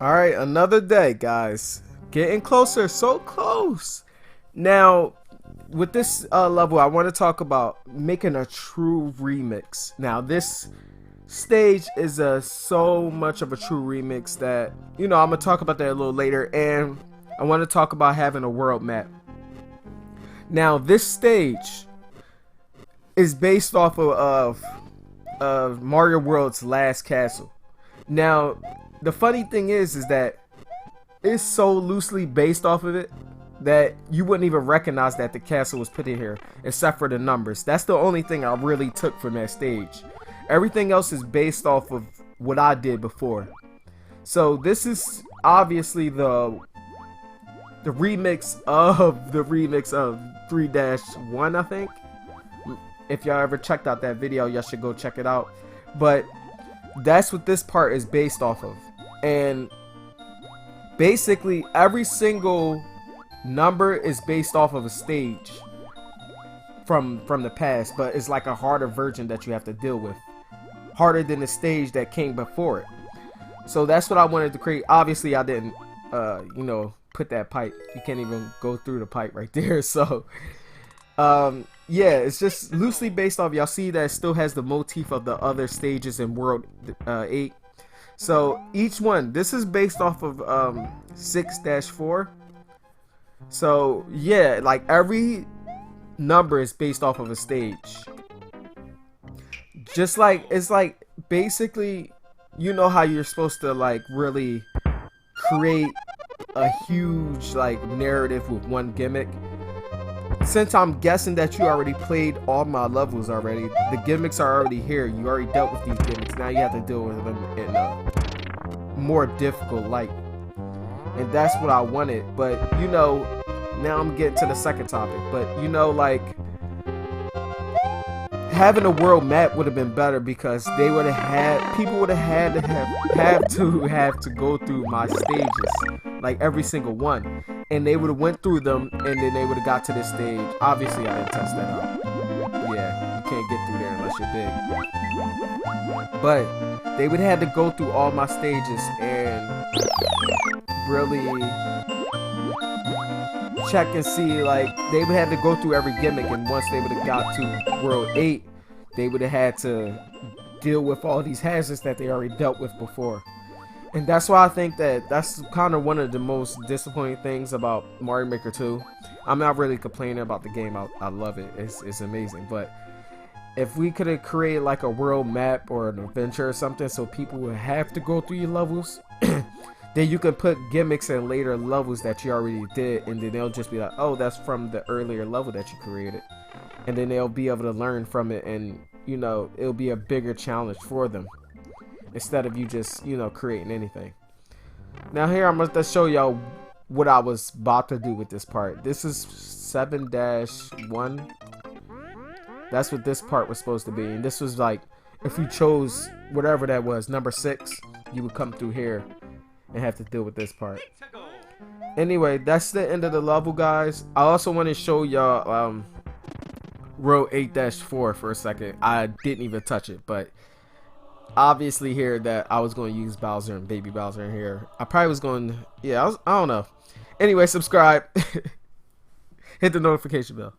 All right, another day, guys. Getting closer, so close. Now, with this level, I want to talk about making a true remix. Now, this stage is so much of a true remix that, I'm going to talk about that a little later. And I want to talk about having a world map. Now, this stage is based off of Mario World's last castle. Now, the funny thing is that it's so loosely based off of it that you wouldn't even recognize that the castle was put in here, except for the numbers. That's the only thing I really took from that stage. Everything else is based off of what I did before. So this is obviously the remix of 3-1, I think. If y'all ever checked out that video, y'all should go check it out. But that's what this part is based off of. And basically every single number is based off of a stage from the past, but it's like a harder version that you have to deal with, harder than the stage that came before it. So that's what I wanted to create. Obviously I didn't put that pipe. You can't even go through the pipe right there. So yeah, it's just loosely based off. Y'all see that it still has the motif of the other stages in World 8. So each one, this is based off of 6-4. So yeah, like every number is based off of a stage. Just like, it's like basically, you know how you're supposed to like really create a huge like narrative with one gimmick. Since I'm guessing that you already played all my levels already, the gimmicks are already here. You already dealt with these gimmicks. Now you have to deal with them in a more difficult light. And that's what I wanted. But, now I'm getting to the second topic. But, like, having a world map would have been better because they would have had, people would have had to have to go through my stages. Like, every single one. And they would have went through them, and then they would have got to this stage. Obviously, I didn't test that out. Yeah, you can't get through there unless you're big. But they would have had to go through all my stages and really check and see. Like, they would have to go through every gimmick, and once they would have got to World 8, they would have had to deal with all these hazards that they already dealt with before. And that's why I think that that's kind of one of the most disappointing things about Mario Maker 2. I'm not really complaining about the game. I love it. It's amazing. But if we could have created like a world map or an adventure or something so people would have to go through your levels, then you can put gimmicks in later levels that you already did, and then they'll just be like, oh, that's from the earlier level that you created. And then they'll be able to learn from it, and, it'll be a bigger challenge for them. Instead of you just, creating anything. Now here I'm going to show y'all what I was about to do with this part. This is 7-1. That's what this part was supposed to be. And this was like, if you chose whatever that was, number 6, you would come through here and have to deal with this part. Anyway, that's the end of the level, guys. I also want to show y'all row 8-4 for a second. I didn't even touch it, but obviously here that I was going to use Bowser and Baby Bowser in here. I probably was going, I don't know. Anyway, subscribe. Hit the notification bell.